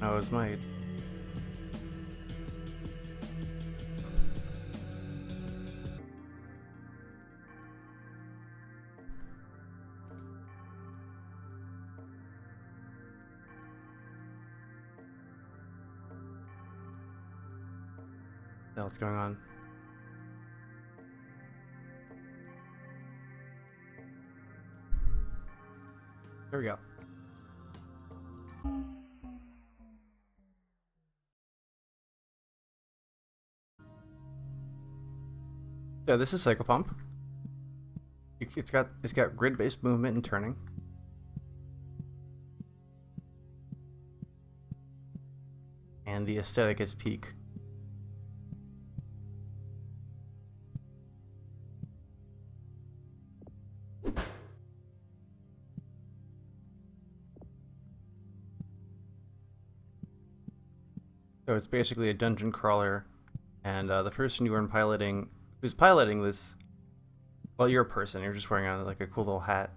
Oh, it's might. What the hell's going on? There we go. Yeah, this is Psychopomp. It's got grid-based movement and turning. And the aesthetic is peak. So it's basically a dungeon crawler, and the person who's piloting this, well, you're a person. You're just wearing like a cool little hat.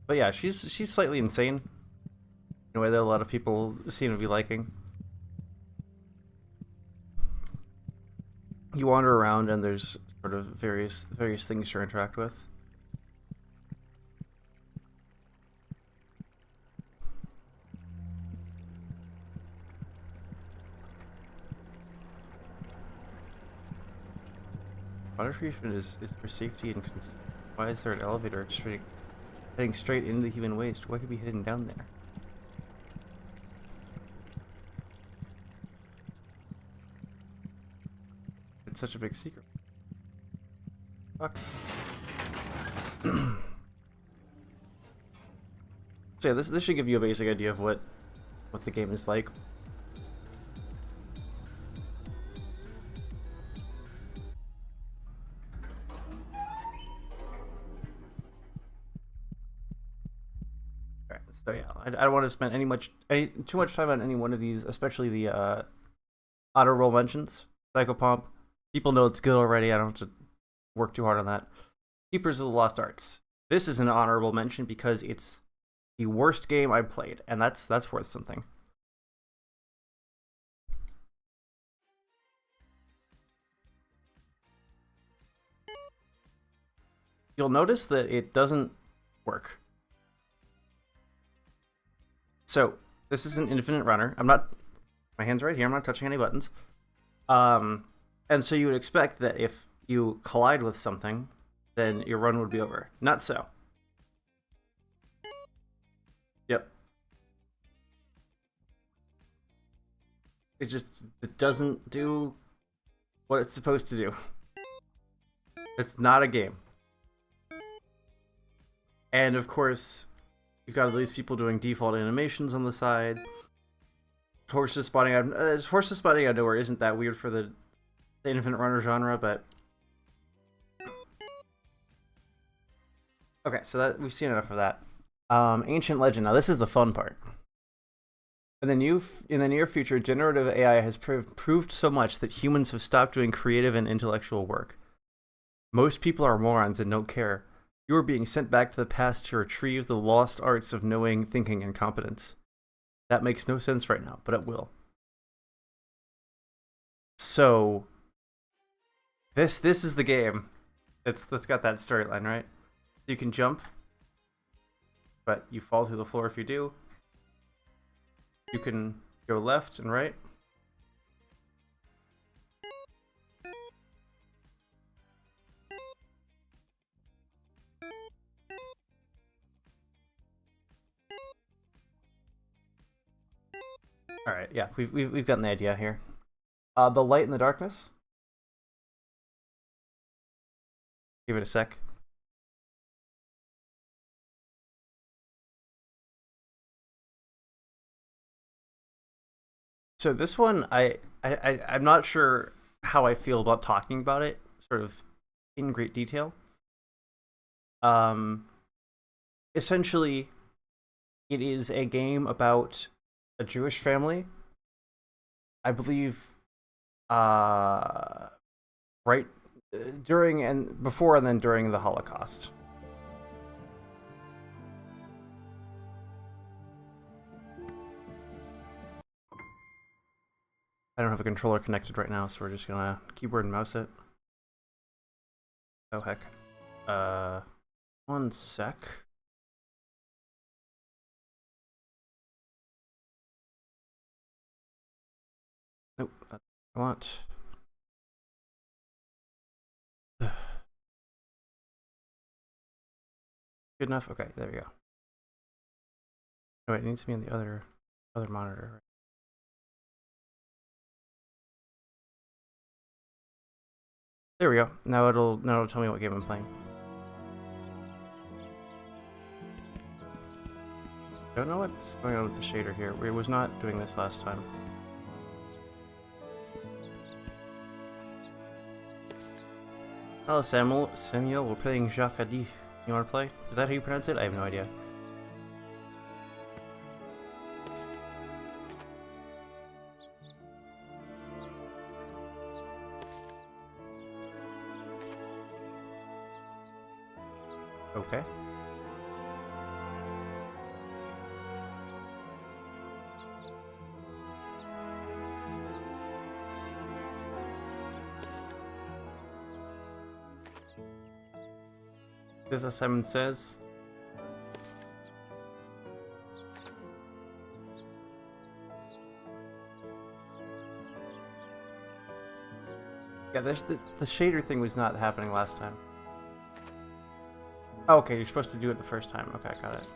But yeah, she's slightly insane in a way that a lot of people seem to be liking. You wander around, and there's sort of various things to interact with. Water treatment is for safety and why is there an elevator heading straight into the human waste? What could be hidden down there? It's such a big secret. Sucks. So yeah, this should give you a basic idea of what the game is like. Alright, so yeah, I don't want to spend too much time on any one of these, especially the honorable mentions. Psychopomp. People know it's good already. I don't have to work too hard on that. Keepers of the Lost Arts. This is an honorable mention because it's the worst game I've played, and that's worth something. You'll notice that it doesn't work. So this is an infinite runner. My hand's right here. I'm not touching any buttons. And so you would expect that if you collide with something, then your run would be over. Not so. Yep. It doesn't do what it's supposed to do. It's not a game. And of course, you've got all these people doing default animations on the side. Horses spotting out of nowhere isn't that weird for the infinite runner genre, but okay, so that we've seen enough of that. Ancient Legend. Now this is the fun part. In the near future, generative AI has proved so much that humans have stopped doing creative and intellectual work. Most people are morons and don't care. You are being sent back to the past to retrieve the lost arts of knowing, thinking, and competence. That makes no sense right now, but it will. So this is the game. It's got that storyline, right? You can jump, but you fall through the floor if you do. You can go left and right. All right, yeah, we've gotten the idea here. The light and the darkness. Give it a sec. So this one, I'm not sure how I feel about talking about it, sort of in great detail. Um, Essentially, it is a game about a Jewish family. I believe, right during and before and then during the Holocaust. I don't have a controller connected right now, so we're just gonna keyboard and mouse it. Oh heck. 1 sec. Nope, that's what I want. Good enough? Okay, there we go. Oh, wait, it needs to be on the other monitor. There we go. Now it'll tell me what game I'm playing. Don't know what's going on with the shader here. It was not doing this last time. Hello, Samuel. We're playing Jacques Hadi. You want to play? Is that how you pronounce it? I have no idea. Okay. This is Simon Says. Yeah, there's the shader thing was not happening last time. Oh, okay, you're supposed to do it the first time. Okay, got it.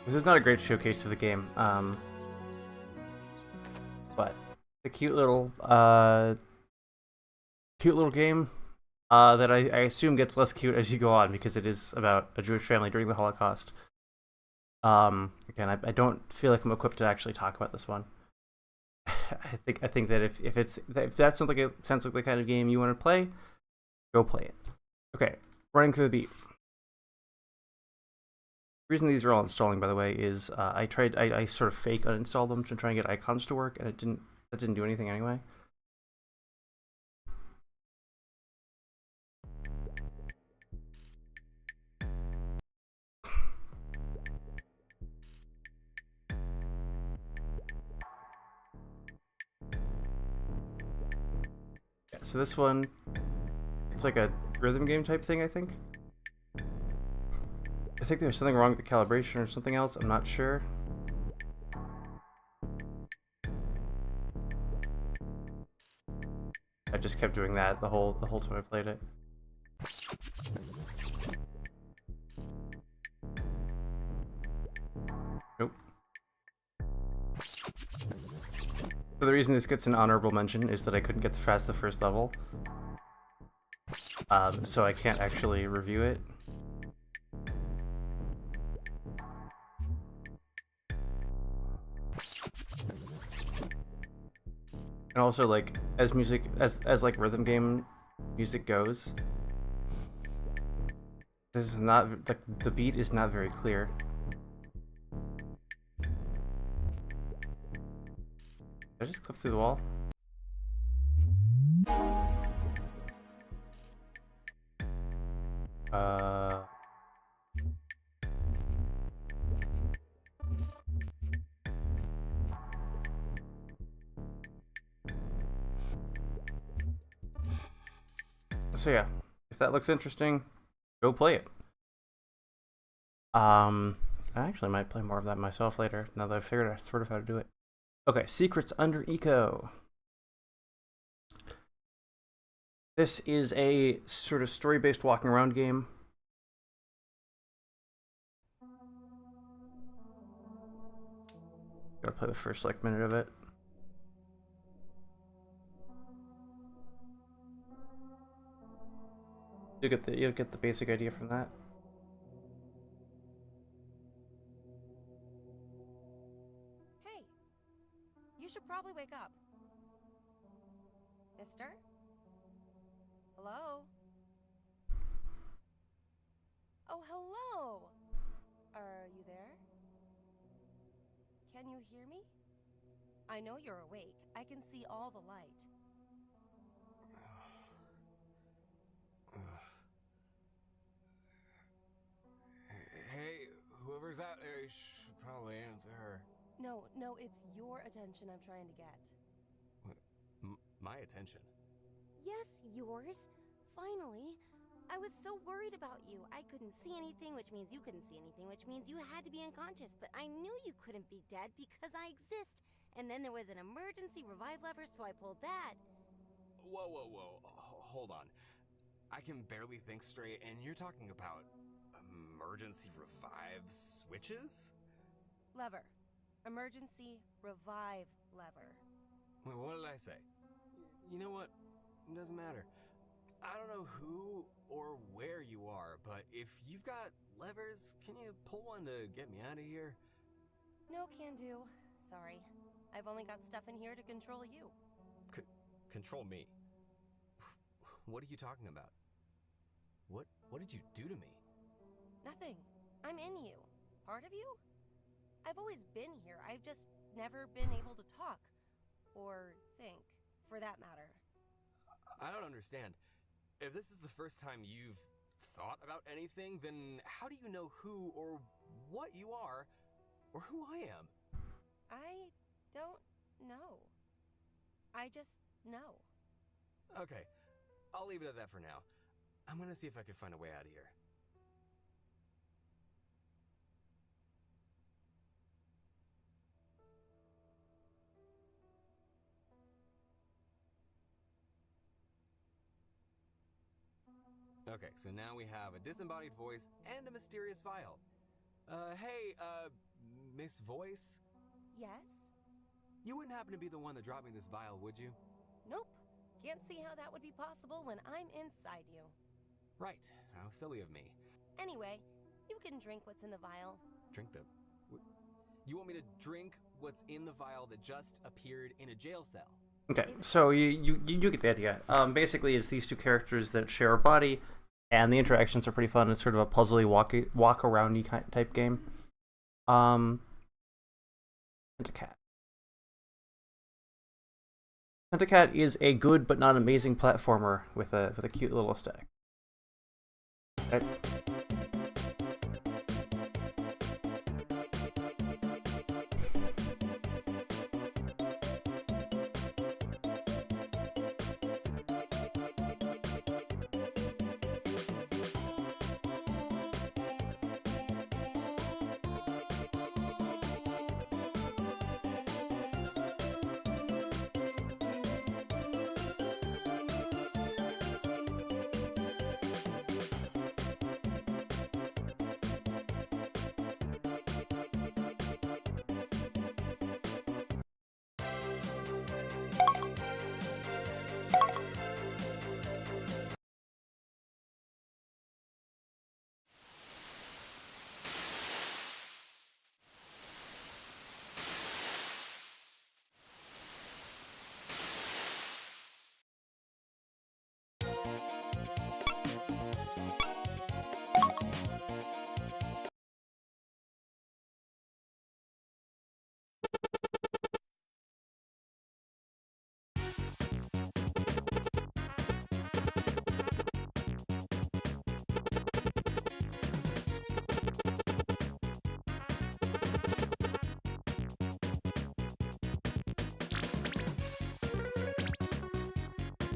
This is not a great showcase of the game, but it's a cute little game that I assume gets less cute as you go on because it is about a Jewish family during the Holocaust. Again, I don't feel like I'm equipped to actually talk about this one. I think that if that sounds like the kind of game you want to play, go play it. Okay, running through the beat. The reason these are all installing, by the way, is I sort of fake uninstall them to try and get icons to work, and that didn't do anything anyway. Yeah, so this one, it's like a rhythm game type thing, I think. I think there's something wrong with the calibration or something else. I'm not sure. I just kept doing that the whole time I played it. Nope. So the reason this gets an honorable mention is that I couldn't get past the first level. So I can't actually review it. And also, like, as like rhythm game music goes, this is not the beat is not very clear. Did I just clip through the wall? So yeah, if that looks interesting, go play it. I actually might play more of that myself later, now that I've figured out sort of how to do it. Okay, Secrets Under Eco. This is a sort of story-based walking around game. Gotta play the first like minute of it. You'll get the basic idea from that. Hey, you should probably wake up. Mister? Hello? Oh, hello! Are you there? Can you hear me? I know you're awake. I can see all the light. Hey, whoever's out there, you should probably answer her. No, it's your attention I'm trying to get. What? My attention? Yes, yours. Finally. I was so worried about you. I couldn't see anything, which means you couldn't see anything, which means you had to be unconscious. But I knew you couldn't be dead because I exist. And then there was an emergency revive lever, so I pulled that. Whoa. Hold on. I can barely think straight, and you're talking about emergency revive switches? Lever. Emergency revive lever. Wait, what did I say? You know what? It doesn't matter. I don't know who or where you are, but if you've got levers, can you pull one to get me out of here? No can do. Sorry. I've only got stuff in here to control you. Control me? What are you talking about? What did you do to me? Nothing. I'm in you. Part of you? I've always been here. I've just never been able to talk. Or think, for that matter. I don't understand. If this is the first time you've thought about anything, then how do you know who or what you are, or who I am? I don't know. I just know. Okay, I'll leave it at that for now. I'm gonna see if I can find a way out of here. Okay, so now we have a disembodied voice and a mysterious vial. Hey, Miss Voice? Yes? You wouldn't happen to be the one that dropped me this vial, would you? Nope. Can't see how that would be possible when I'm inside you. Right, how silly of me. Anyway, you can drink what's in the vial. Drink the... You want me to drink what's in the vial that just appeared in a jail cell? Okay, so you get the idea. Basically, it's these two characters that share a body, and the interactions are pretty fun. It's sort of a puzzly walk aroundy type game. And a cat. Cat is a good but not amazing platformer with a cute little aesthetic.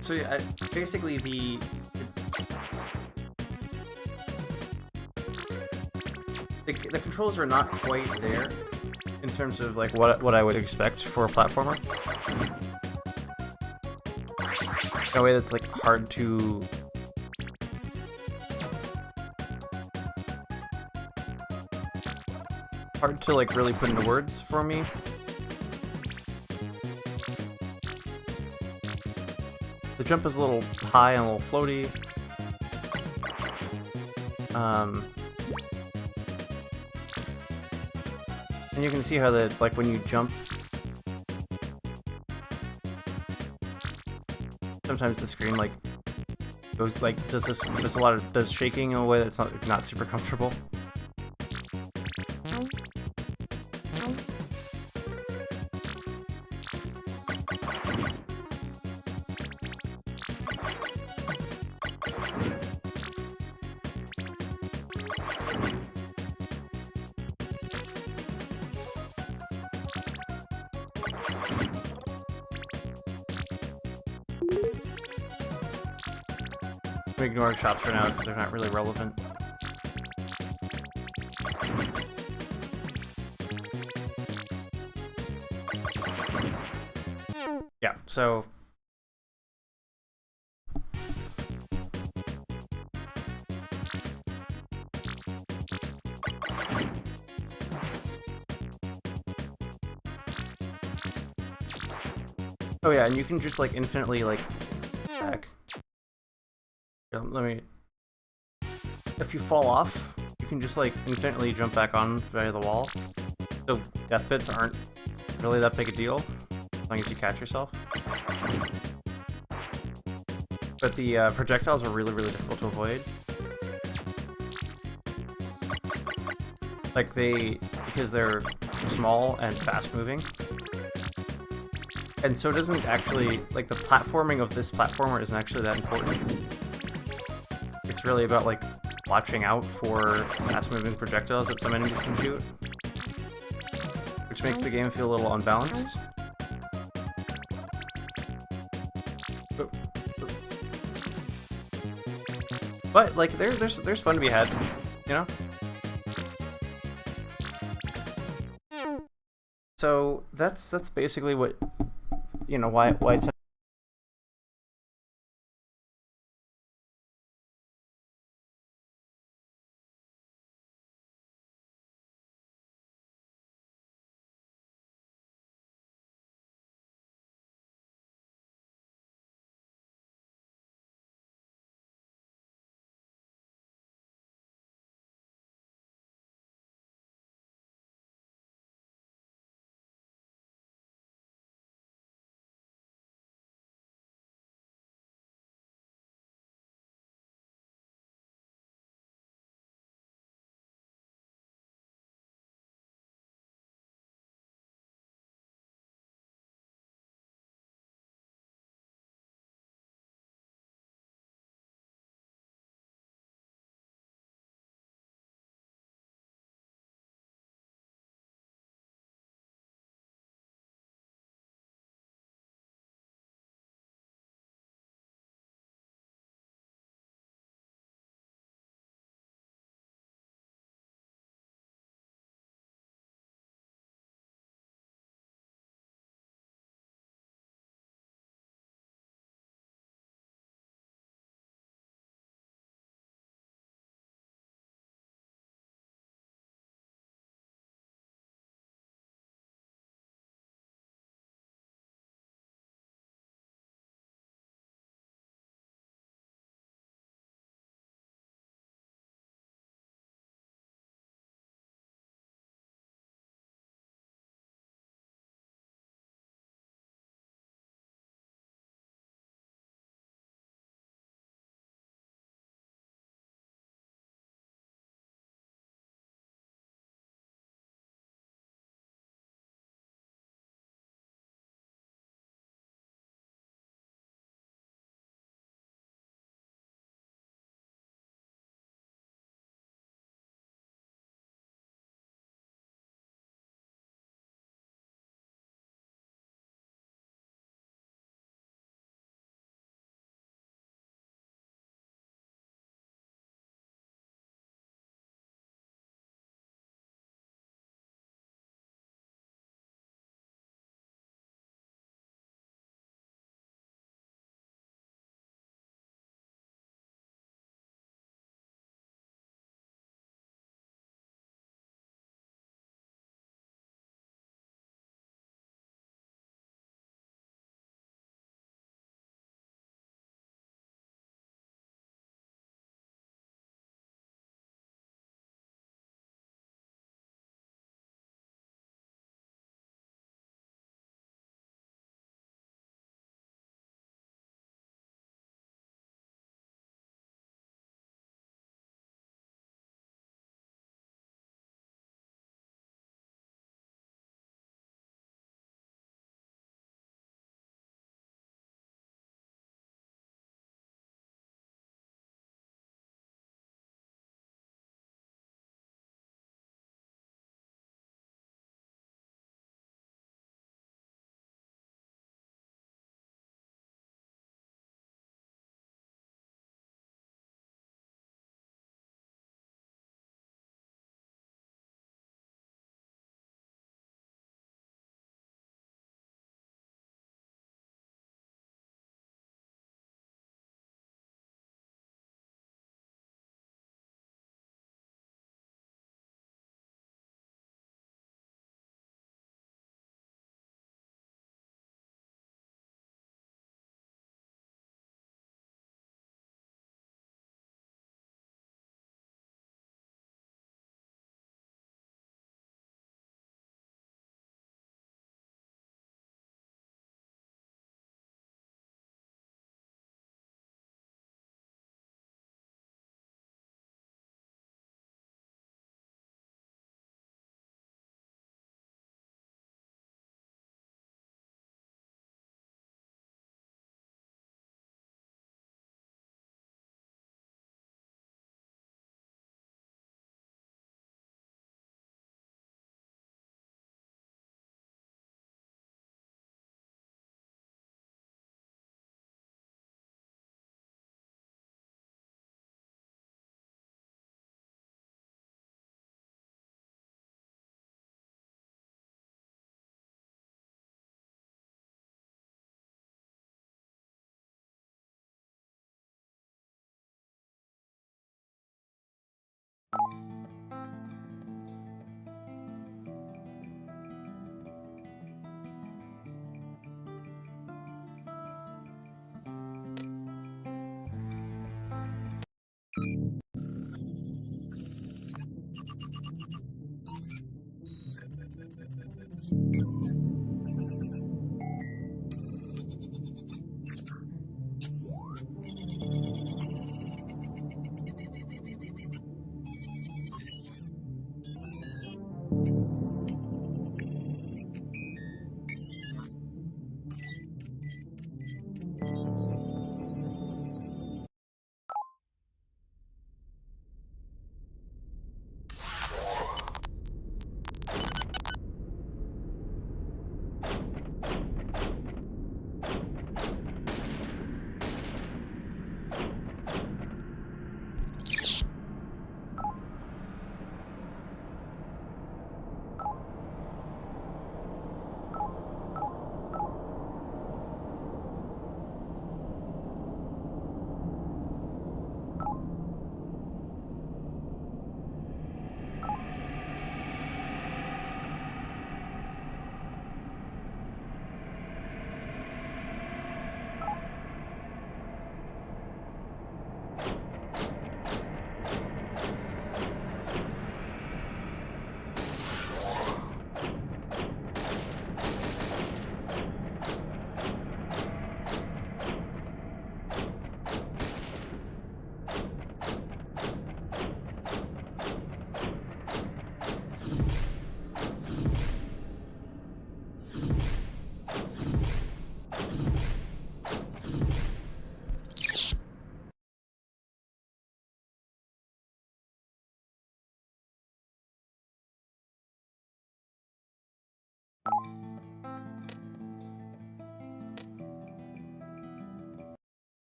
So yeah, basically the controls are not quite there in terms of like what I would expect for a platformer. In a way that's like hard to like really put into words for me. The jump is a little high and a little floaty. And you can see how like when you jump, sometimes the screen like goes like does shaking in a way that's not super comfortable. I'm ignoring shops for now because they're not really relevant. Yeah, so oh yeah, and you can just like infinitely like back. Let me. If you fall off, you can just like infinitely jump back on via the wall. So death bits aren't really that big a deal, as long as you catch yourself. But the projectiles are really, really difficult to avoid. Like because they're small and fast moving. And so it doesn't actually, like the platforming of this platformer isn't actually that important. It's really about like watching out for fast moving projectiles that some enemies can shoot. Which makes the game feel a little unbalanced. But like there's fun to be had, you know? So that's basically what, you know, why it's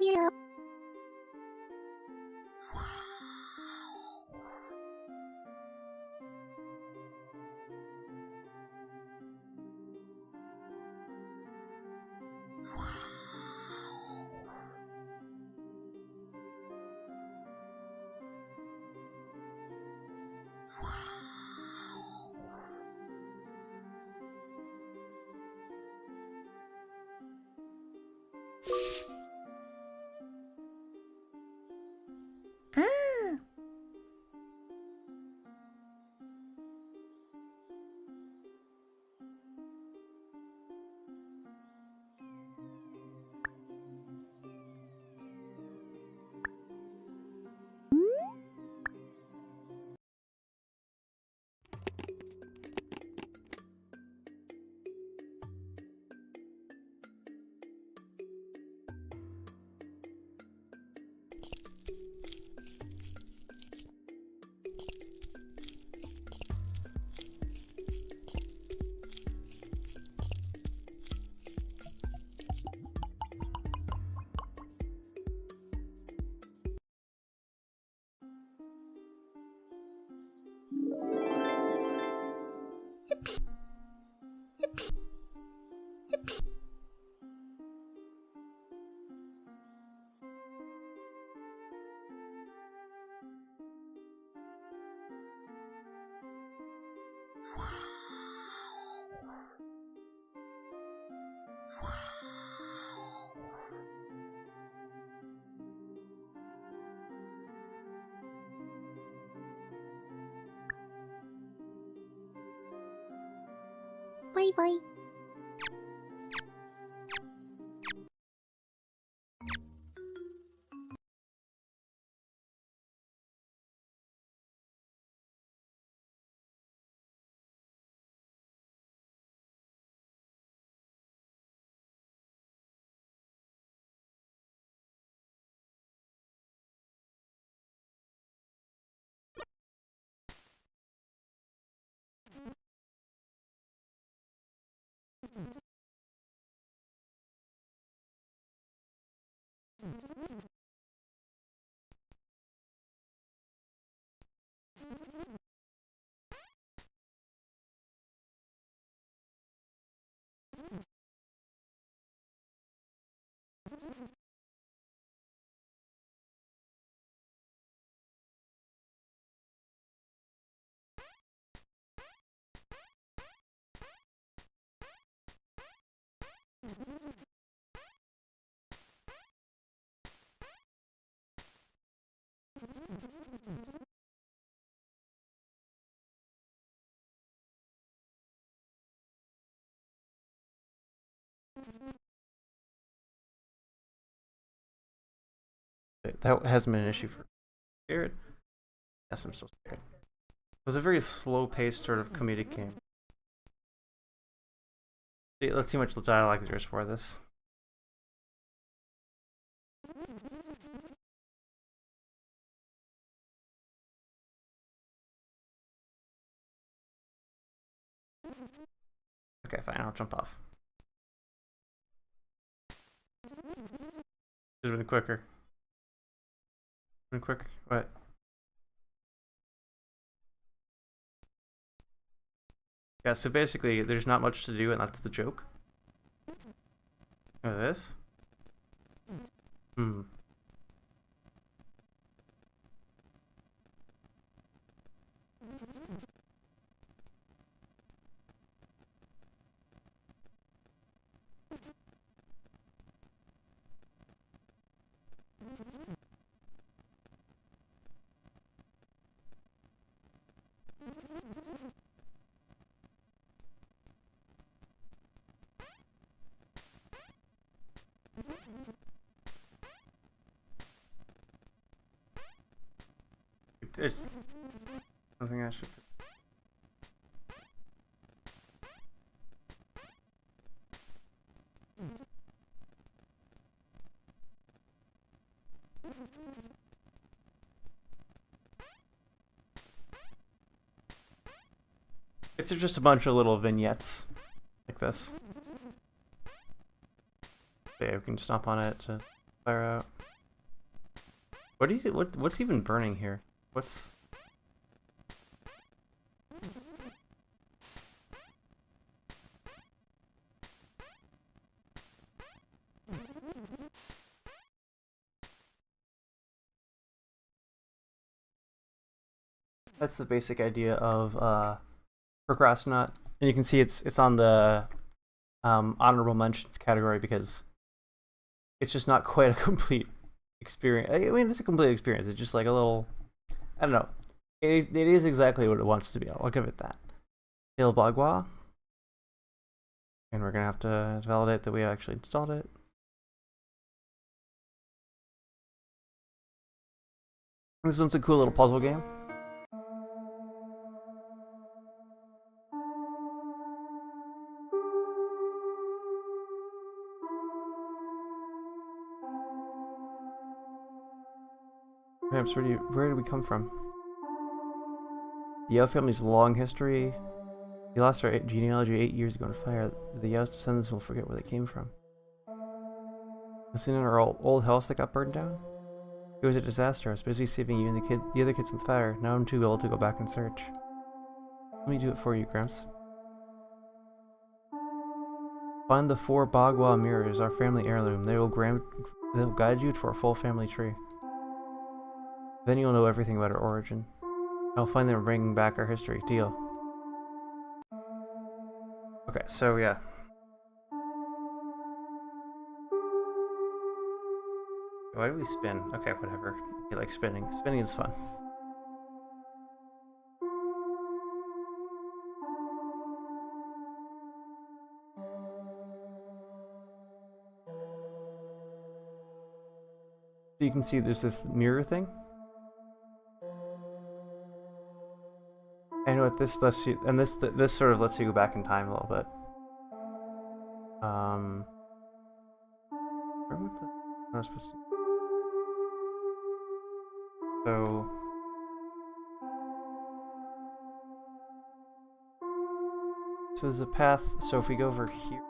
Yeah. Ah. Bye bye. That hasn't been an issue for scared. Yes, I'm still scared. It was a very slow-paced sort of comedic game. Let's see how much dialogue there is for this. Okay, fine, I'll jump off. Should have been quicker. Been quicker. What? Yeah, so basically, there's not much to do, and that's the joke. Oh, this? Hmm. It's something I should. It's just a bunch of little vignettes like this. Okay, we can stomp on it to fire out. What do you? What's even burning here? What's? That's the basic idea of Procrastinaut, and you can see it's on the honorable mentions category because it's just not quite a complete experience. I mean, it's a complete experience. It's just like a little, I don't know. It is exactly what it wants to be. I'll give it that. Il Bagua, and we're gonna have to validate that we actually installed it. This one's a cool little puzzle game. Perhaps where did we come from? The Yao family's long history. We lost our genealogy 8 years ago in a fire. The Yao's descendants will forget where they came from. Was it in our old house that got burned down? It was a disaster. I was busy saving you and the other kids from the fire. Now I'm too old to go back and search. Let me do it for you, Gramps. Find the 4 Bagua mirrors, our family heirloom. They will guide you to our full family tree. Then you'll know everything about our origin. I'll find them bringing back our history. Deal. Okay, so yeah. Why do we spin? Okay, whatever. You like spinning. Spinning is fun. So you can see there's this mirror thing. And what this lets you, and this sort of lets you go back in time a little bit. Where would the? What am I supposed to? So there's a path. So if we go over here,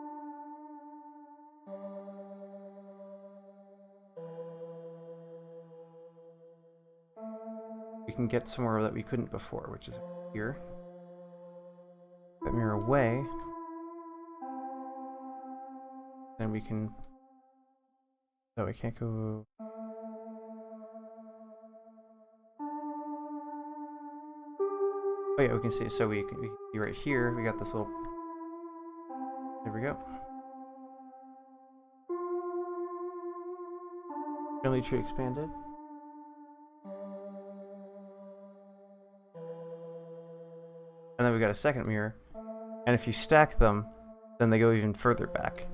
we can get somewhere that we couldn't before, which is here. That mirror away. Then we can. Oh, we can't go. Oh yeah, we can see. So we can see right here. We got this little. There we go. Family tree expanded. And then we got a second mirror. And if you stack them, then they go even further back.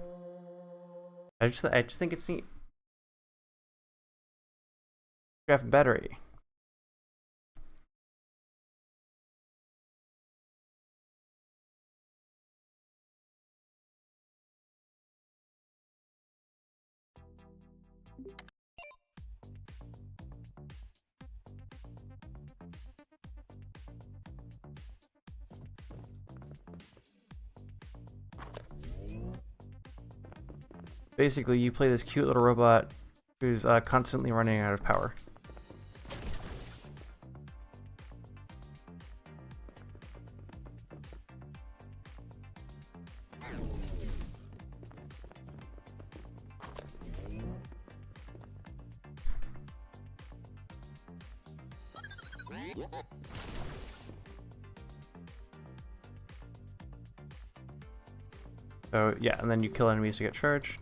I just think it's neat. Craft battery. Basically, you play this cute little robot who's constantly running out of power. So yeah, and then you kill enemies to get charged.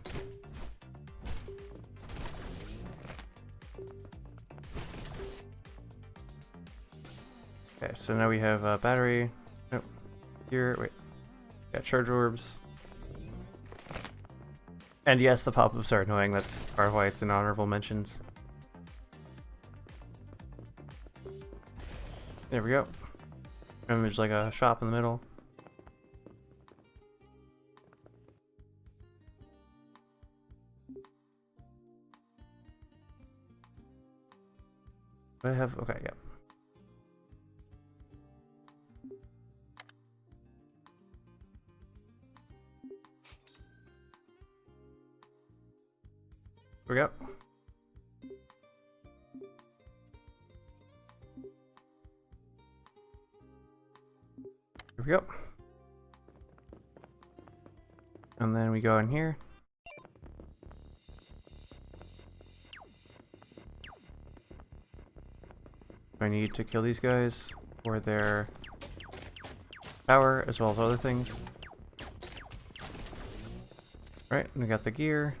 Okay, so now we have a battery. Nope. Here, wait. Got charge orbs. And yes, the pop-ups are annoying. That's part of why it's in honorable mentions. There we go. Image like a shop in the middle. I have okay, yeah. Here we go. Here we go. And then we go in here. I need to kill these guys for their power as well as other things. Right, we got the gear.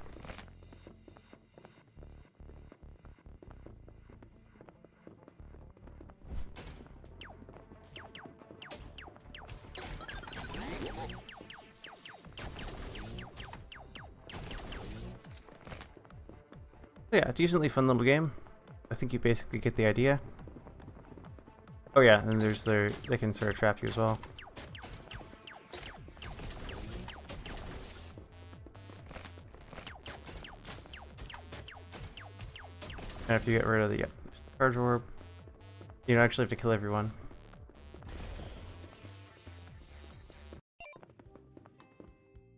Yeah, decently fun little game. I think you basically get the idea. Oh yeah, and there's they can sort of trap you as well. And if you get rid of the charge orb, you don't actually have to kill everyone.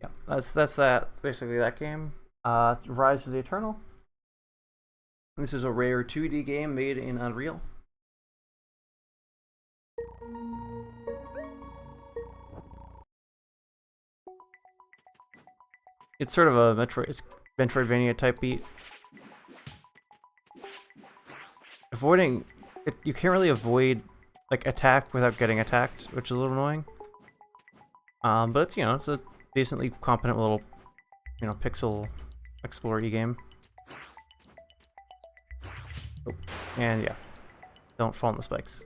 Yeah, that's that basically that game. Rise of the Eternal. This is a rare 2D game made in Unreal. It's sort of a Metroidvania type beat. Avoiding it, you can't really avoid like attack without getting attacked, which is a little annoying. But it's, you know, it's a decently competent little, you know, pixel explorer-y game. Oh, and yeah, don't fall on the spikes.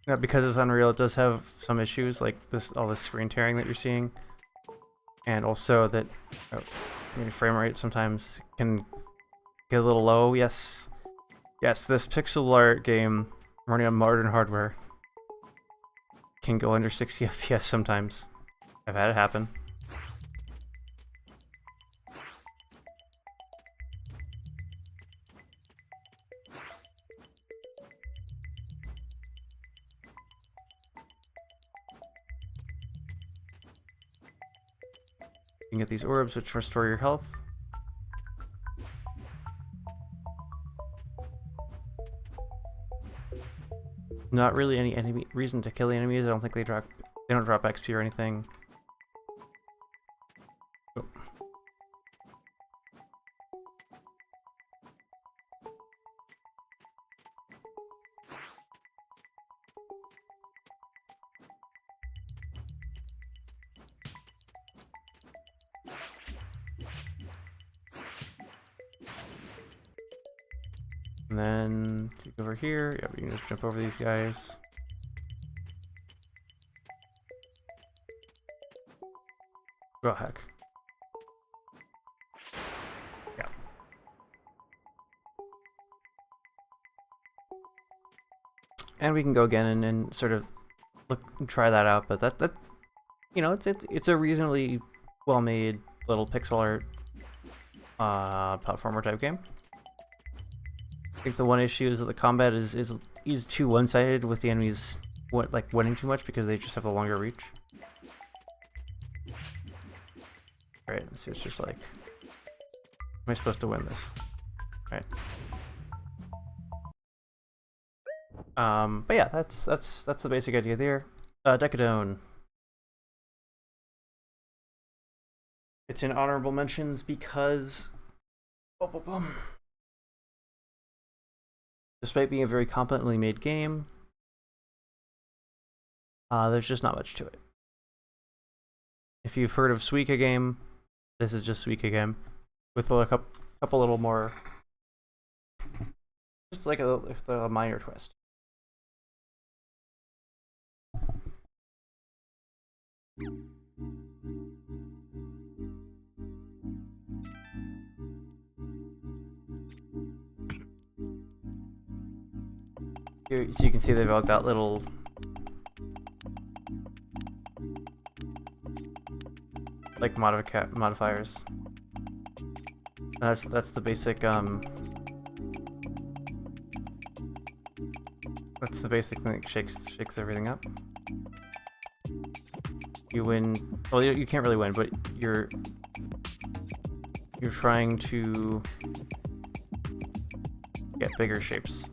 Yeah, because it's Unreal, it does have some issues like all this screen tearing that you're seeing, and also that frame rate sometimes can get a little low. Yes, this pixel art game running on modern hardware can go under 60 FPS sometimes. I've had it happen. You can get these orbs which restore your health. Not really any enemy reason to kill the enemies. I don't think they don't drop XP or anything. Oh. And then take over here. Yeah, we can just jump over these guys. Oh heck. Yeah. And we can go again and sort of try that out, but that you know, it's a reasonably well made little pixel art platformer type game. I think the one issue is that the combat is too one-sided, with the enemies winning too much because they just have a longer reach. Right, so it's just like, am I supposed to win this? Right. But yeah, that's the basic idea there. Decadone. It's in honorable mentions because despite being a very competently made game, there's just not much to it. If you've heard of Suika Game, this is just Suika Game with a couple little more, just like a minor twist. Here, so you can see they've all got little like modifiers. That's the basic that's the basic thing that shakes everything up. You win. Well, you can't really win, but you're trying to get bigger shapes.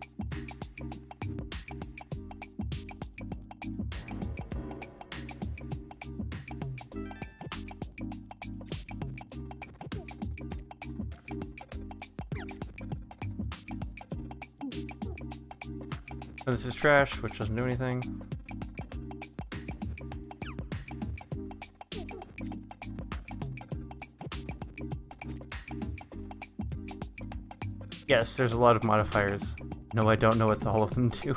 So this is trash, which doesn't do anything. Yes, there's a lot of modifiers. No, I don't know what all of them do.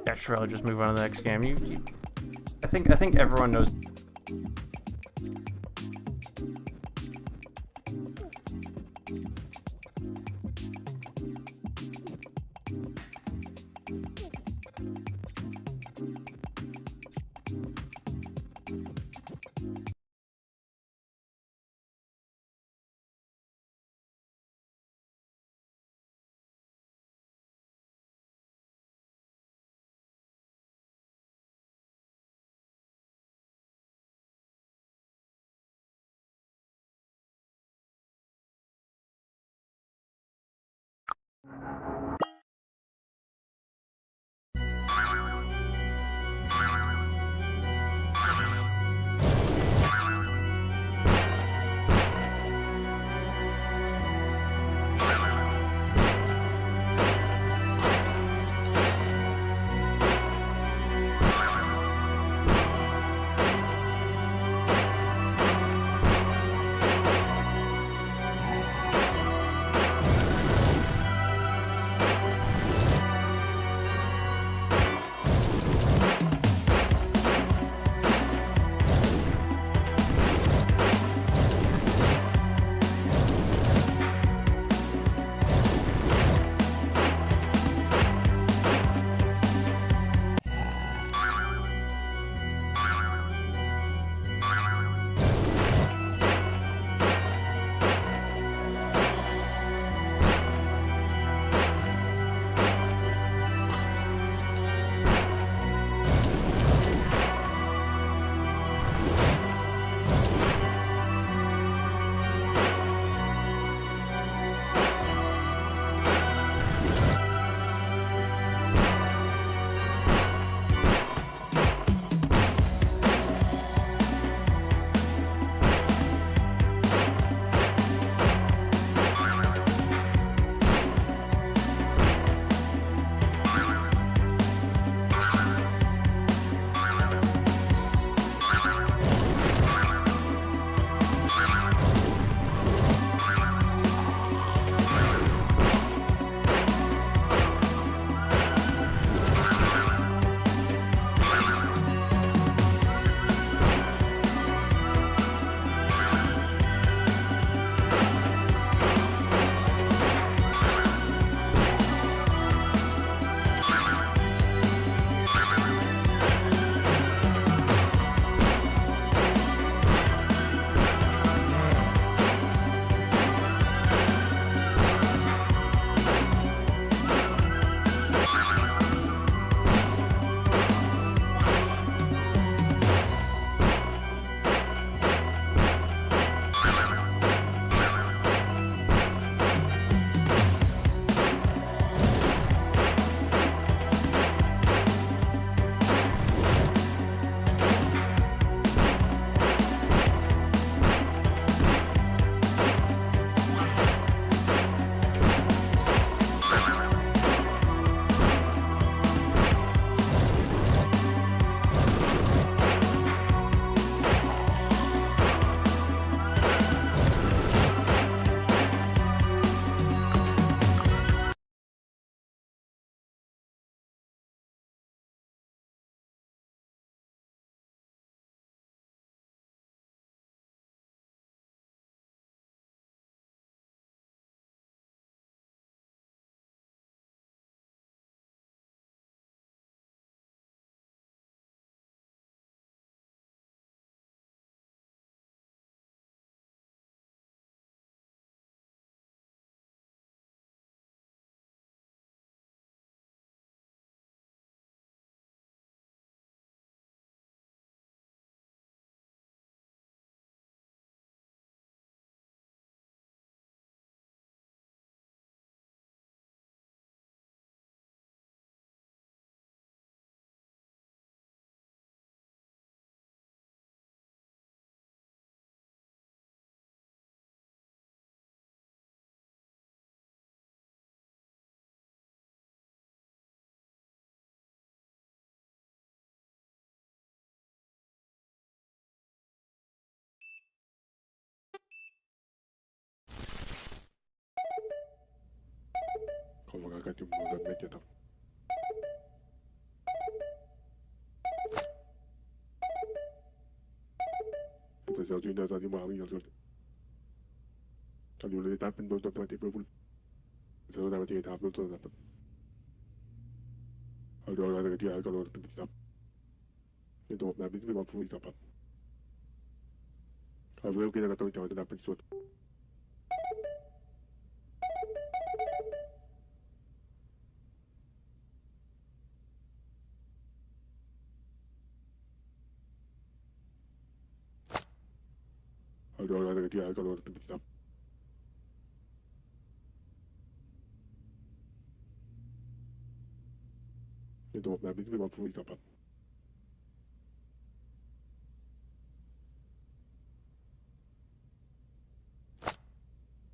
Yeah, sure. I'll just move on to the next game. I think everyone knows 건강할까 좀 뭐가 맥혀다. Tôi sẽ chuyên gia ra những bảo những người trong nhiều lời đáp bên đôi tôi thì tôi sẽ ra thì đáp tôi là ở đó là cái ai có được tình cảm nhưng tôi là biết cái bảo phụ tập ở với cái là tôi chọn đáp bên suốt ở đó là cái ai có được tình cảm nhưng tôi là biết cái bảo phụ tập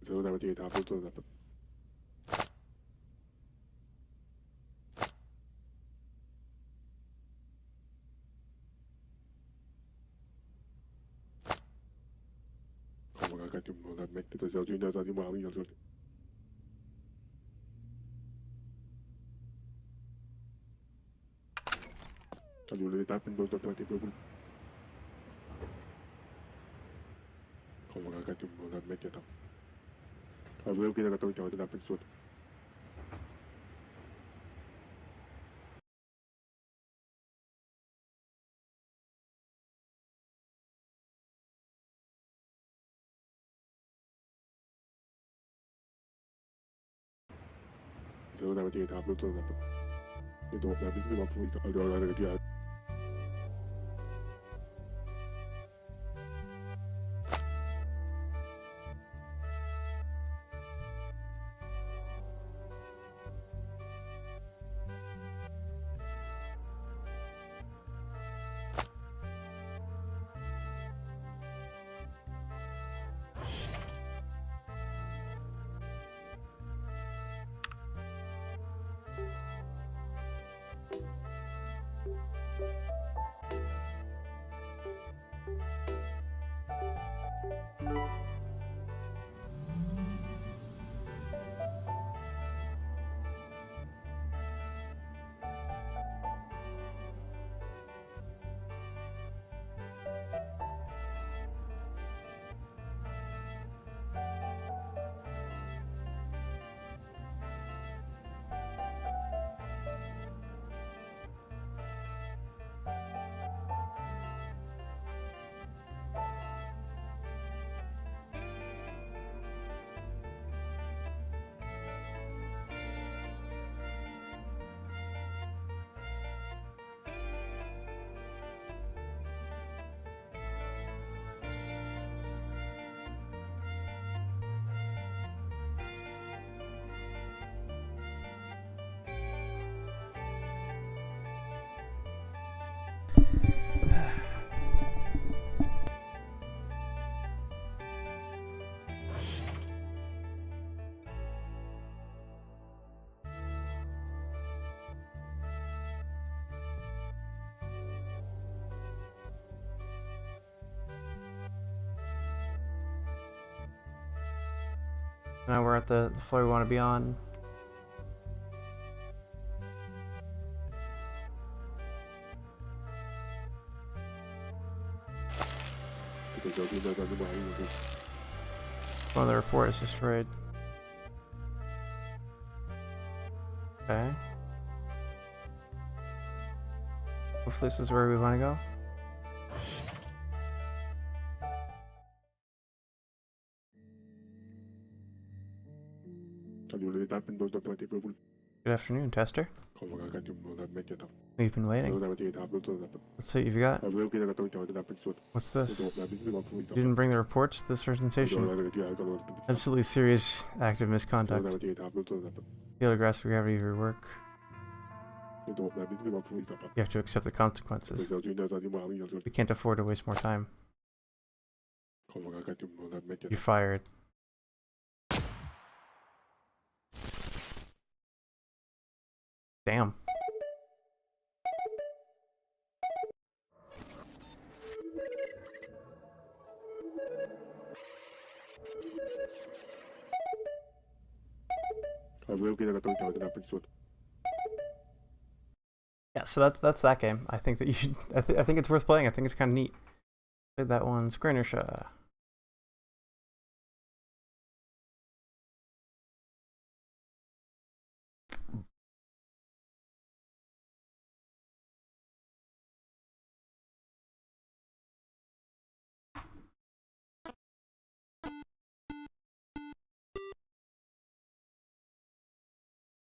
sẽ ra thì đáp tôi là 건강할까 좀 뭐가 맥 tôi sẽ chuyên gia ra những bảo những người trong nhiều lời đáp bên đôi tôi thì tôi 건강할까 좀 뭐가 맥혀다. ở với cái là tôi chọn đáp bên suốt sẽ ra thì đáp tôi là nhưng tôi là biết cái bảo phụ tập ở đó là cái ai Now we're at the floor we want to be on. tôi sẽ chuyên gia ra những bảo những người One of the report is destroyed. Okay. Hopefully this is where we want to go. trong nhiều lời đáp bên đôi tôi thì tôi Good afternoon, Tester. 건강할까 좀 뭐가 맥혀다. We've been sẽ waiting. ra thì đáp tôi là Let's see what you've got. ở với cái là tôi chọn đáp bên suốt What's nhưng this? tôi là biết cái bảo phụ You tập didn't bring the reports to this ở đó presentation. là cái ai có được tình cảm Absolutely serious active sẽ misconduct. ra thì đáp tôi là Fail to grasp the gravity of your work. nhưng tôi là biết cái bảo phụ tập You have to accept the tôi consequences. sẽ chuyên gia ra những bảo những người We can't afford to waste more time. 건강할까 좀 뭐가 맥혀다. You're fired. Damn. Avevo che era tornato da persona. Yeah, so that's that game. I think that you should. I think it's worth playing. I think it's kind of neat. Played that one. Square Inertia.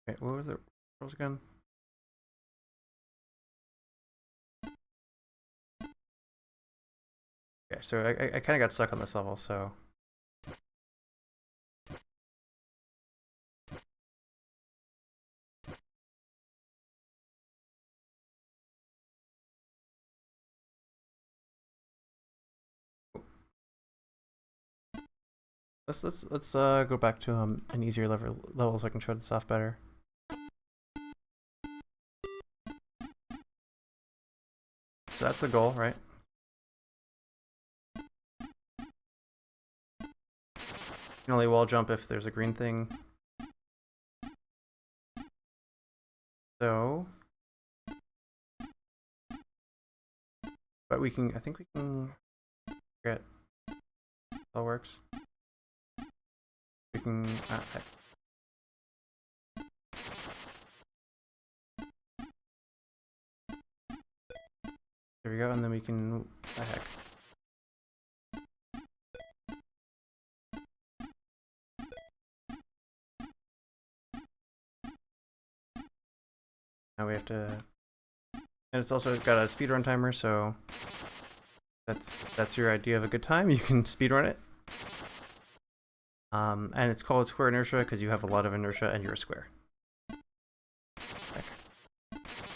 Wait, what was it? What was it again? Okay, so I kind of got stuck on this level, so. Let's go back to an easier level so I can show this off better. So that's the goal, right? You can only wall jump if there's a green thing. So, but we can. I think we can. Forget. That works. We can. Heck. There we go, and then we can. Heck. Now we have to, and it's also got a speedrun timer, so that's your idea of a good time. You can speedrun it. And it's called Square Inertia because you have a lot of inertia and you're a square.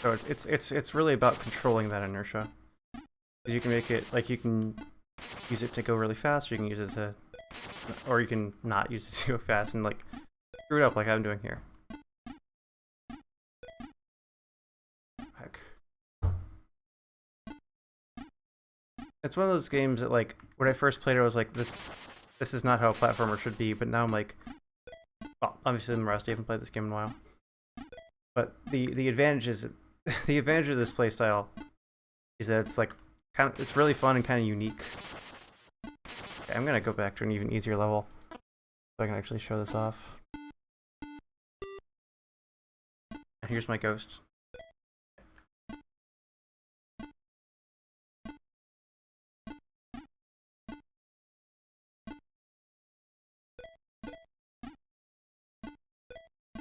So it's really about controlling that inertia. You can make it like you can use it to go really fast, or you can use it to, or you can not use it to go fast and like screw it up like I'm doing here. Heck. It's one of those games that like when I first played it I was like this is not how a platformer should be, but now I'm like, well, obviously I'm rusty, I haven't played this game in a while. But the advantage is the advantage of this playstyle is that it's like it's really fun and kind of unique. Okay, I'm gonna go back to an even easier level so I can actually show this off. And here's my ghost.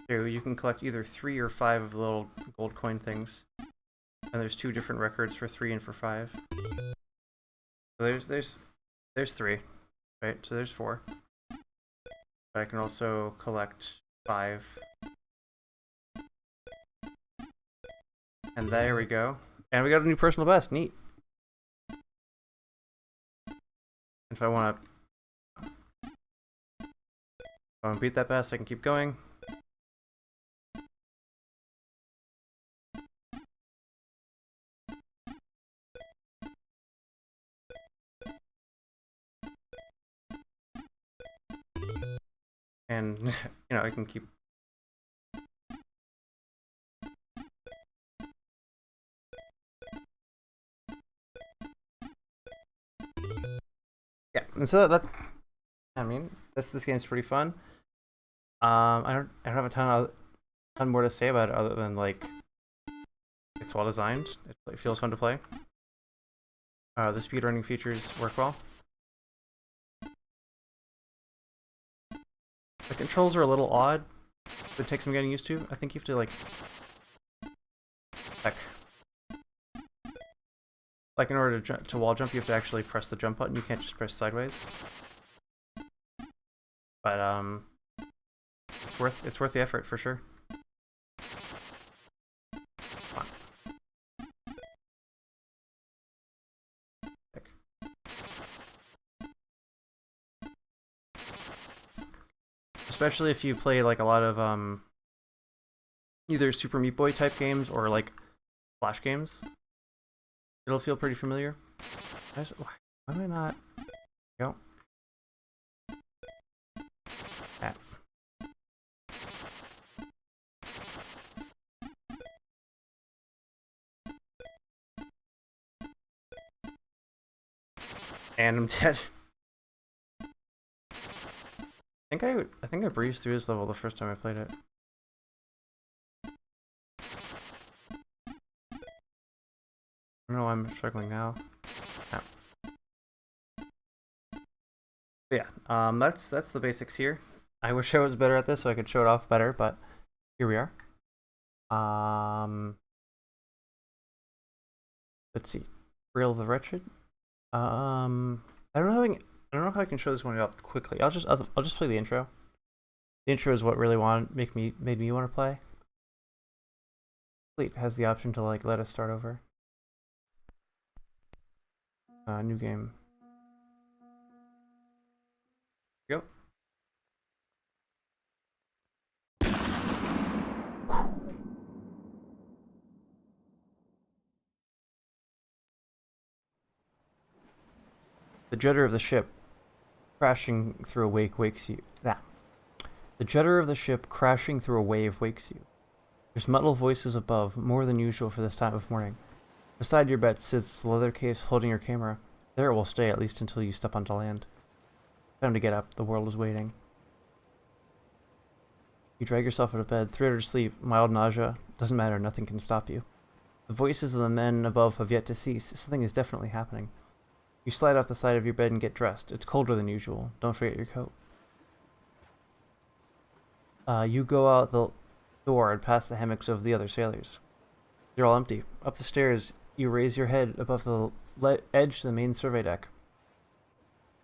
So you can collect either 3 or 5 of the little gold coin things. And there's 2 different records for 3 and for 5. So there's 3, right? So there's 4. But I can also collect 5. And there we go. And we got a new personal best. Neat. If I want to beat that best, I can keep going. And, you know, I can keep... Yeah, and so that's... I mean, this game's pretty fun. I don't have a ton more to say about it other than, like, it's well designed. It feels fun to play. The speedrunning features work well. The controls are a little odd. It takes some getting used to. I think you have to like in order to wall jump, you have to actually press the jump button. You can't just press sideways. But it's worth the effort for sure. Especially if you play like a lot of either Super Meat Boy type games or like Flash games, it'll feel pretty familiar. Why am I not? Go. Ah. And I'm dead. I think I breezed through this level the first time I played it. I don't know why I'm struggling now. No. But yeah, that's the basics here. I wish I was better at this so I could show it off better, but here we are. Let's see. Real the Wretched. I don't know how I can show this one off quickly. I'll just play the intro. The intro is what really made me want to play. It has the option to like let us start over. New game. Go. The judder of the ship crashing through a wake wakes you. The judder of the ship crashing through a wave wakes you. There's muddled voices above, more than usual for this time of morning. Beside your bed sits the leather case holding your camera. There it will stay, at least until you step onto land. Time to get up, the world is waiting. You drag yourself out of bed, 3 hours sleep, mild nausea. Doesn't matter, nothing can stop you. The voices of the men above have yet to cease. Something is definitely happening. You slide off the side of your bed and get dressed. It's colder than usual. Don't forget your coat. You go out the door and past the hammocks of the other sailors. They're all empty. Up the stairs, you raise your head above the edge to the main survey deck.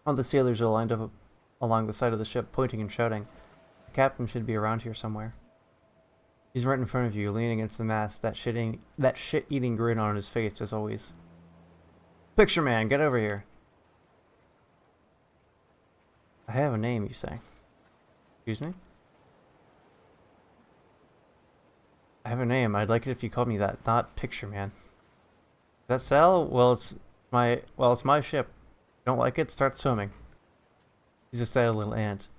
All the sailors are lined up along the side of the ship, pointing and shouting. The captain should be around here somewhere. He's right in front of you, leaning against the mast, that shit-eating grin on his face, as always. Picture man, get over here. I have a name, you say. Excuse me? I have a name. I'd like it if you called me that, not Picture Man. Does that sell? Well, it's my ship. Don't like it? Start swimming. He's a sad little ant.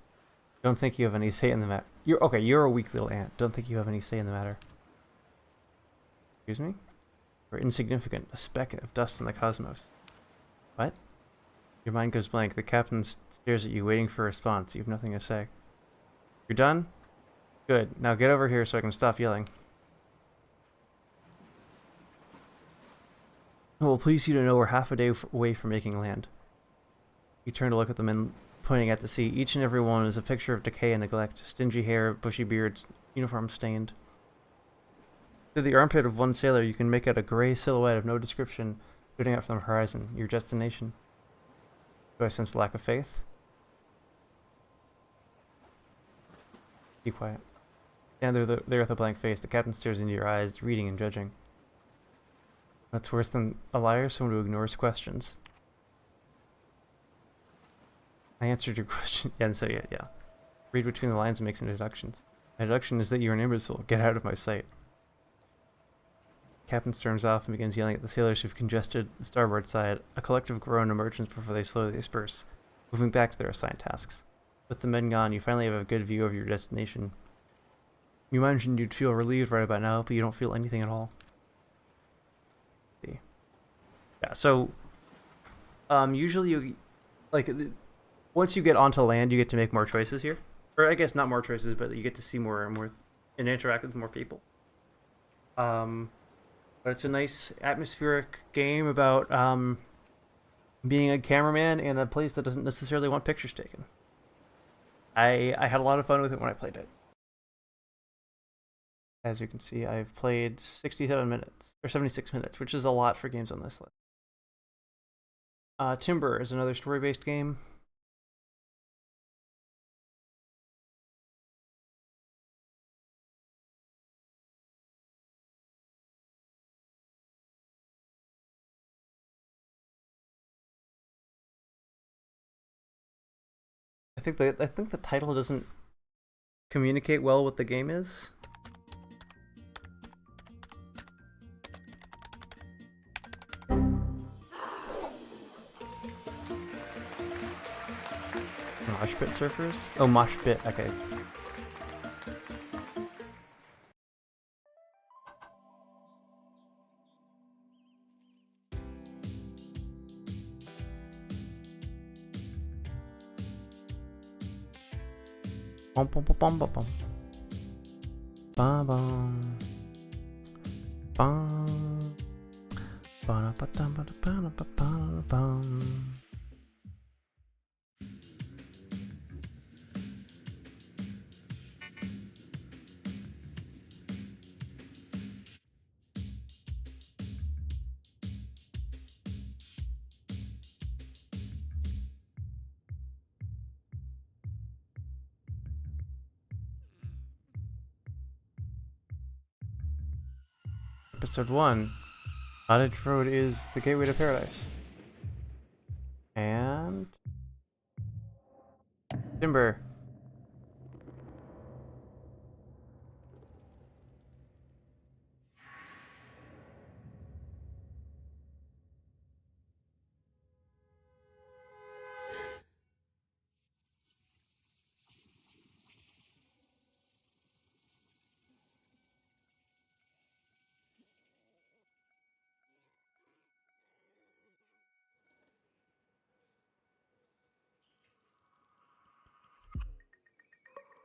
Don't think you have any say in the matter. You're a weak little ant. Don't think you have any say in the matter. Excuse me? You're insignificant, a speck of dust in the cosmos. What? Your mind goes blank. The captain stares at you, waiting for a response. You have nothing to say. You're done? Good. Now get over here so I can stop yelling. It will please you to know we're half a day away from making land. You turn to look at the men pointing at the sea. Each and every one is a picture of decay and neglect. Stingy hair, bushy beards, uniform stained. Through the armpit of one sailor, you can make out a gray silhouette of no description shooting out from the horizon. Your destination. Do I sense lack of faith? Be quiet. Stand there with a blank face. The captain stares into your eyes, reading and judging. That's worse than a liar, someone who ignores questions. I answered your question. Yeah, and so yeah. Read between the lines and make some deductions. My deduction is that you're an imbecile. Get out of my sight. Captain storms off and begins yelling at the sailors who've congested the starboard side. A collective groan emerges before they slowly disperse, moving back to their assigned tasks. With the men gone, you finally have a good view of your destination. You imagine you'd feel relieved right about now, but you don't feel anything at all. See. Yeah, so usually you once you get onto land, you get to make more choices here. Or I guess not more choices, but you get to see more and more and interact with more people. But it's a nice atmospheric game about being a cameraman in a place that doesn't necessarily want pictures taken. I had a lot of fun with it when I played it. As you can see, I've played 67 minutes, or 76 minutes, which is a lot for games on this list. Timber is another story-based game. I think the title doesn't communicate well what the game is. Moshpit surfers? Oh, Moshpit, okay. Bum bum bum bum bum bum. Bum bum. Bum. Ba-da-ba-dum-ba-da-ba-da-ba-da-ba-dum. Episode 1. Cottage Road is the gateway to paradise. And Timber.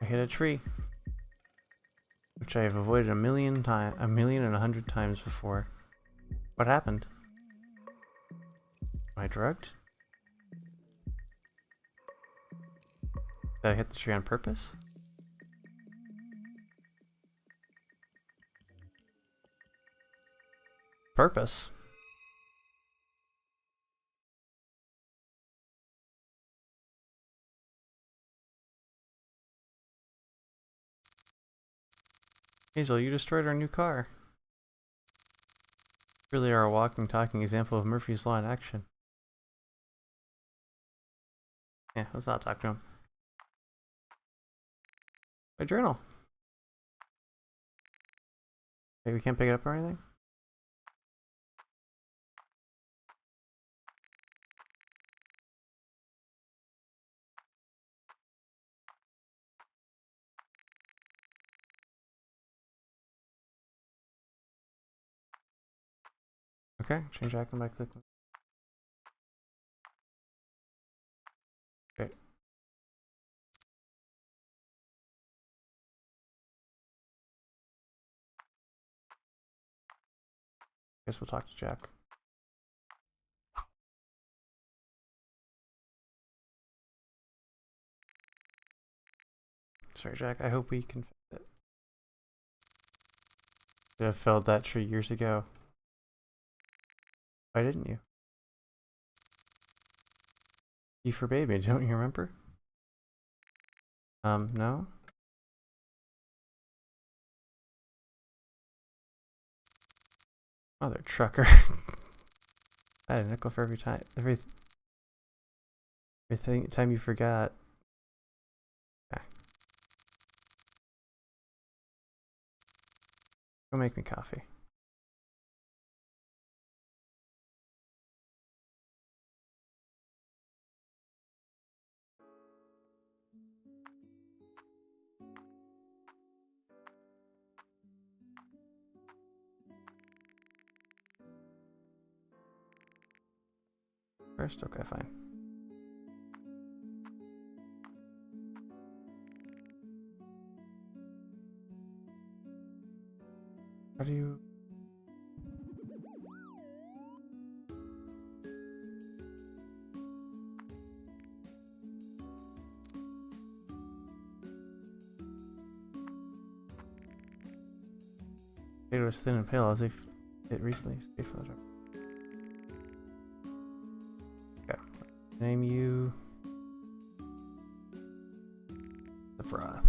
I hit a tree, which I have avoided a million and 100 times before. What happened? Am I drugged? Did I hit the tree on purpose? Purpose? Hazel, you destroyed our new car. Really are a walking, talking example of Murphy's Law in action. Yeah, let's not talk to him. My journal. Okay, we can't pick it up or anything? Okay, change icon by clicking. Okay. Guess we'll talk to Jack. Sorry, Jack. I hope we can fix it. Should have felled that tree years ago. Why didn't you? You forbade me, don't you remember? No? Mother trucker. I had a nickel for every time. Every time you forgot. Okay. Go make me coffee. First, okay, fine. How do you... It was thin and pale as if it recently escaped from the dark. Okay. Name you... The Froth.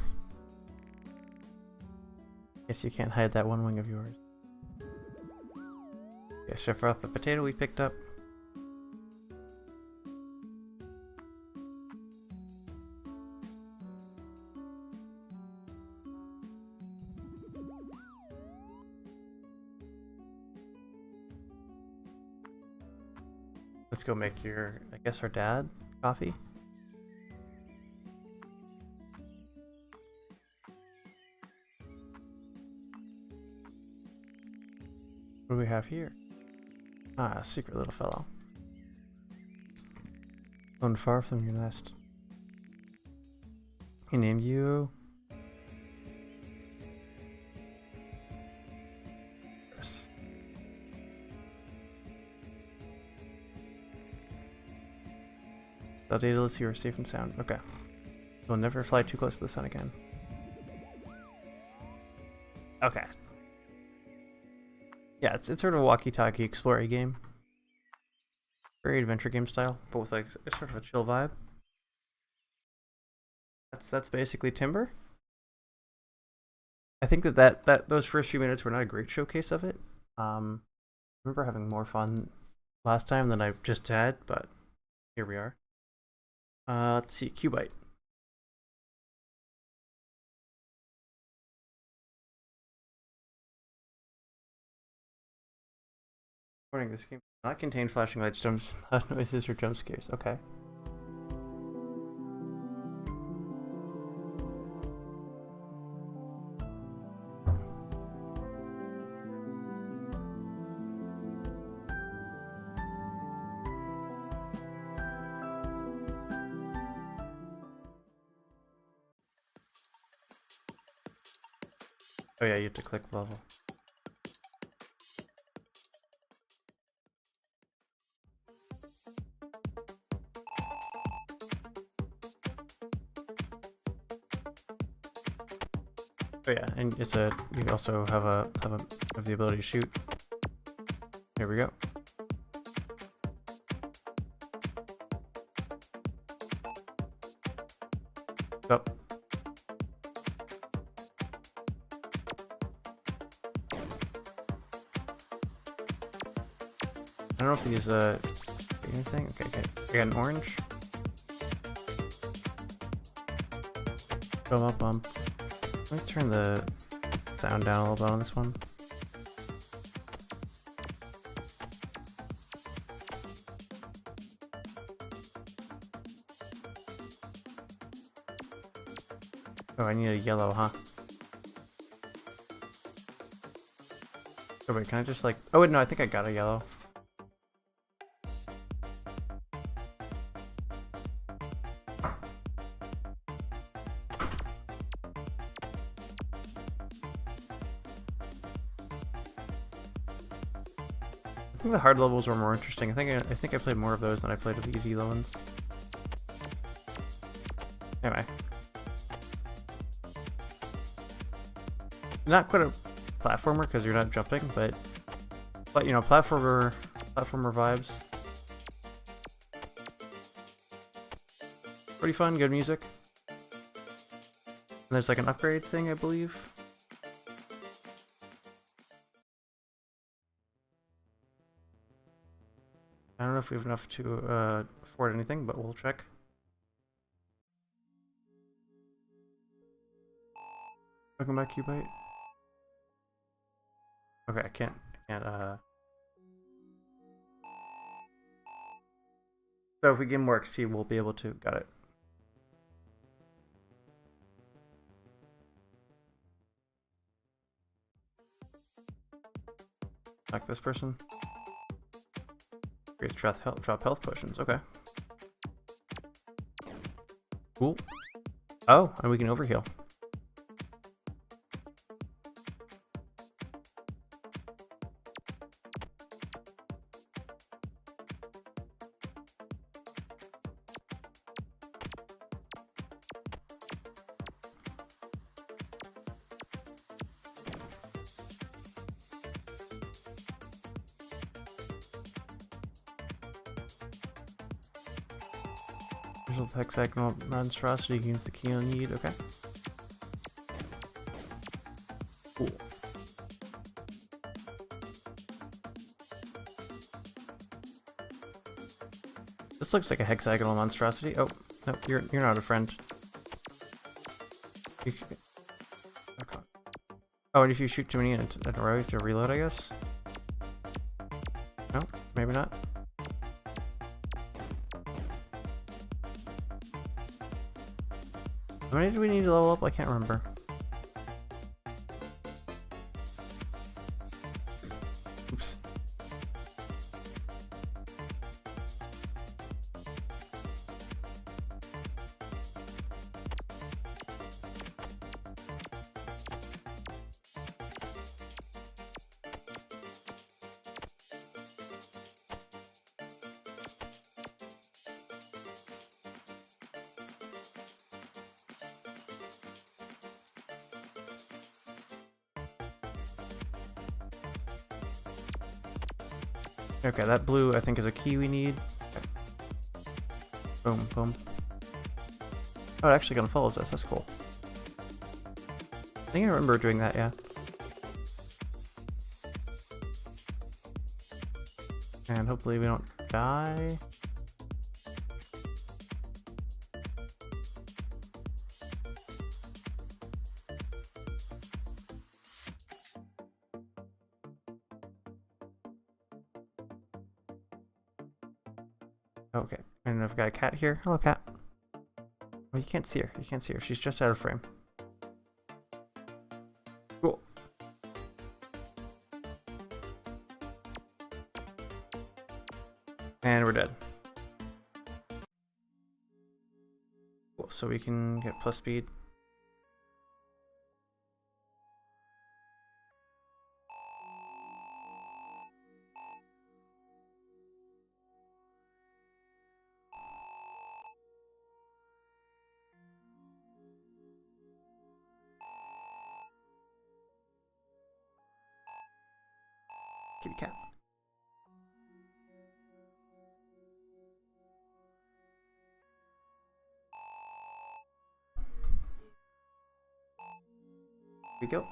Guess you can't hide that one wing of yours. Yeah, Chef Froth, the potato we picked up. Let's go make your, I guess, our dad coffee. What do we have here? Ah, secret little fellow. Flown far from your nest. He named you. Chris. The Daedalus, you are safe and sound. Okay. You'll never fly too close to the sun again. Okay. Yeah, it's sort of a walkie-talkie explorer game. Very adventure game style, but with like sort of a chill vibe. That's basically Timber. I think that those first few minutes were not a great showcase of it. I remember having more fun last time than I just had, but here we are. Let's see, Cubite. Warning, this game does not contain flashing lights, jumps, loud noises, or jump scares. Okay. Oh yeah, you have to click level. Oh yeah, and it's a you also have the ability to shoot. Here we go. Oh. I don't know if these anything. Okay, okay. I got an orange. Go up bump. Let me turn the sound down a little bit on this one. Oh, I need a yellow, huh? Oh wait, can I just like... Oh wait, no, I think I got a yellow. I think the hard levels were more interesting. I think I played more of those than I played of the easy ones. Anyway. Not quite a platformer because you're not jumping, but you know, platformer vibes. Pretty fun, good music. And there's like an upgrade thing, I believe. I don't know if we have enough to afford anything, but we'll check. Welcome back, Cubite. Okay, I can't So if we get more XP, we'll be able to. Got it. Like this person. Great, drop health potions. Okay. Cool. Oh, and we can overheal. Hexagonal monstrosity against the key on need. Okay. Cool. This looks like a hexagonal monstrosity. Oh, no, you're not a friend. Okay. Oh, and if you shoot too many in a row, you have to reload, I guess? No, maybe not. How many do we need to level up? I can't remember. Oops. Okay, that blue I think is a key we need. Okay. Boom, boom. Oh, it actually gonna follows us. That's cool. I think I remember doing that, yeah. And hopefully we don't die. Okay, and I've got a cat here. Hello, cat. Oh, you can't see her. You can't see her. She's just out of frame. Cool. And we're dead. Cool, so we can get plus speed. Kitty cat. Here we go.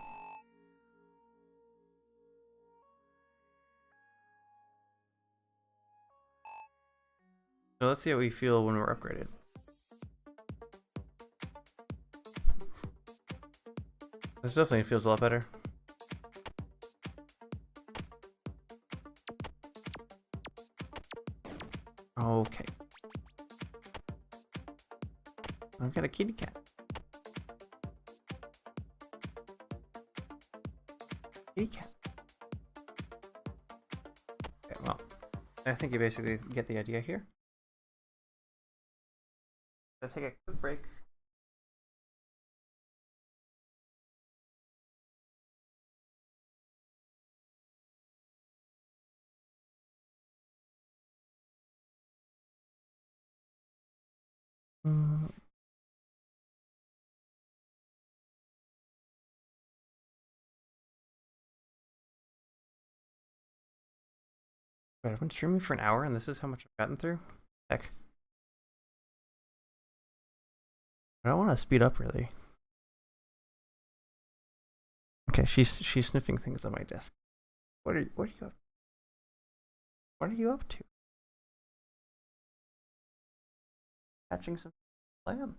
So let's see how we feel when we're upgraded. This definitely feels a lot better. Okay. I've got a kitty cat. Kitty cat. Okay, well, I think you basically get the idea here. Let's take a quick break. Wait, I've been streaming for an hour and this is how much I've gotten through? Heck. I don't want to speed up really. Okay, she's sniffing things on my desk. What are you up? What are you up to? Catching some lamb.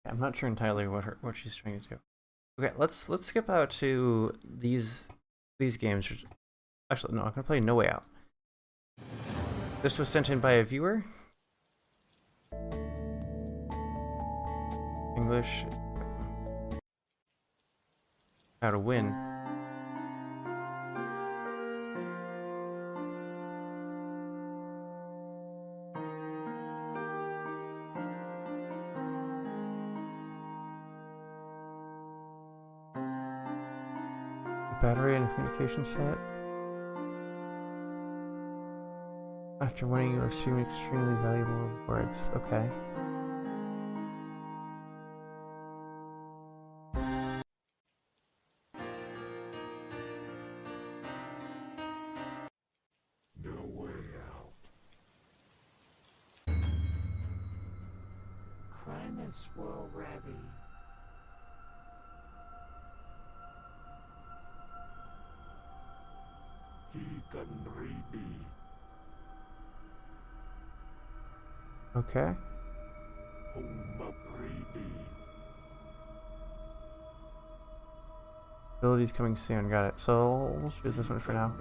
I'm not sure entirely what she's trying to do. Okay, let's skip out to these games. Actually, no, I'm gonna play No Way Out. This was sent in by a viewer. English. How to win. Battery and communication set. After winning, you receive extremely valuable rewards. Okay. No way out. Primus will ready. He can read. Okay. Abilities coming soon. Got it. So we'll choose this one for now.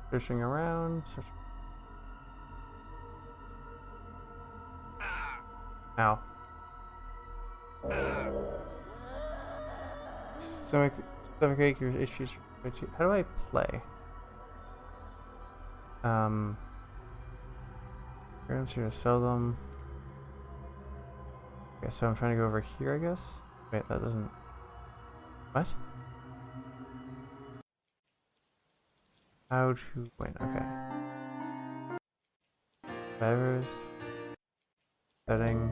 Searching around. Ow. Stomach ache, your issues. How do I play? Items here to sell them. Okay, so I'm trying to go over here, I guess. Wait, that doesn't. What? How to win? Okay. Drivers. Setting.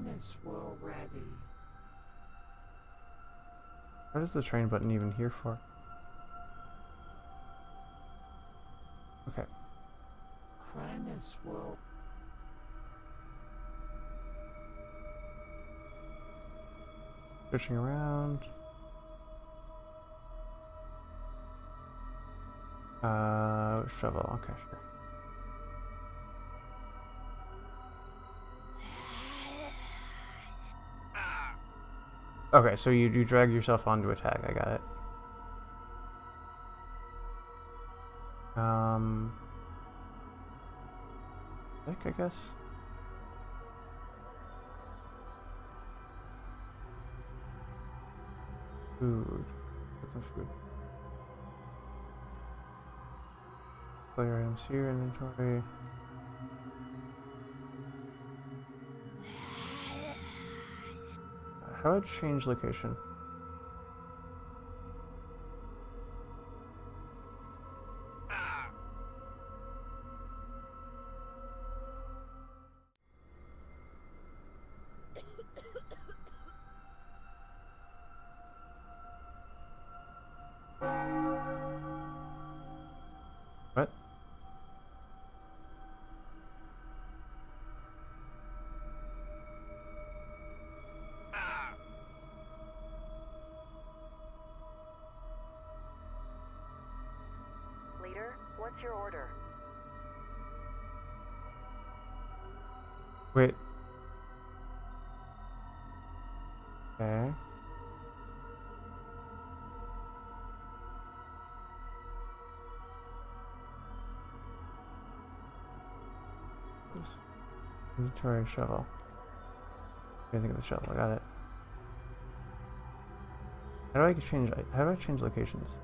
Crime swirl rabbit. What is the train button even here for? Okay. Crime swirl. Searching around. Shovel. Okay, sure. Okay, so you drag yourself onto a tag. I got it. I guess. Food. Get some food. Player items here, inventory. How would I change location? What? Leader, what's your order? Wait. Okay. This inventory shovel. I think of the shovel. I got it. How do I change? How do I change locations?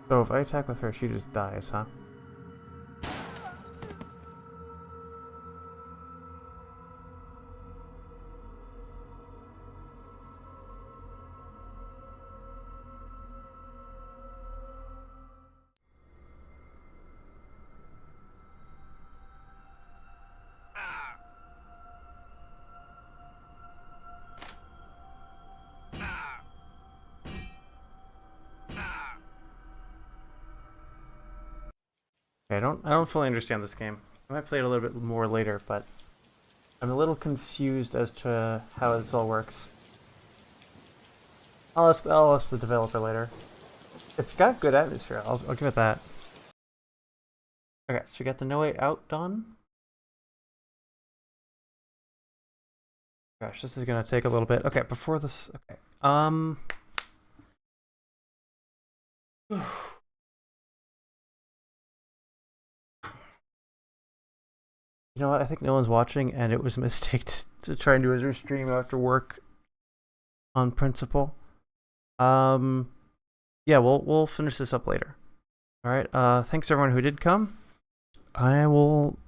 So if I attack with her, she just dies, huh? Okay, I don't fully understand this game. I might play it a little bit more later, but I'm a little confused as to how this all works. I'll ask the developer later. It's got good atmosphere. I'll give it that. Okay, so we got the No Way Out done. Gosh, this is gonna take a little bit. Okay, before this, okay. You know what? I think no one's watching, and it was a mistake to try and do a stream after work on principle. Yeah, we'll finish this up later. All right. Thanks everyone who did come. I will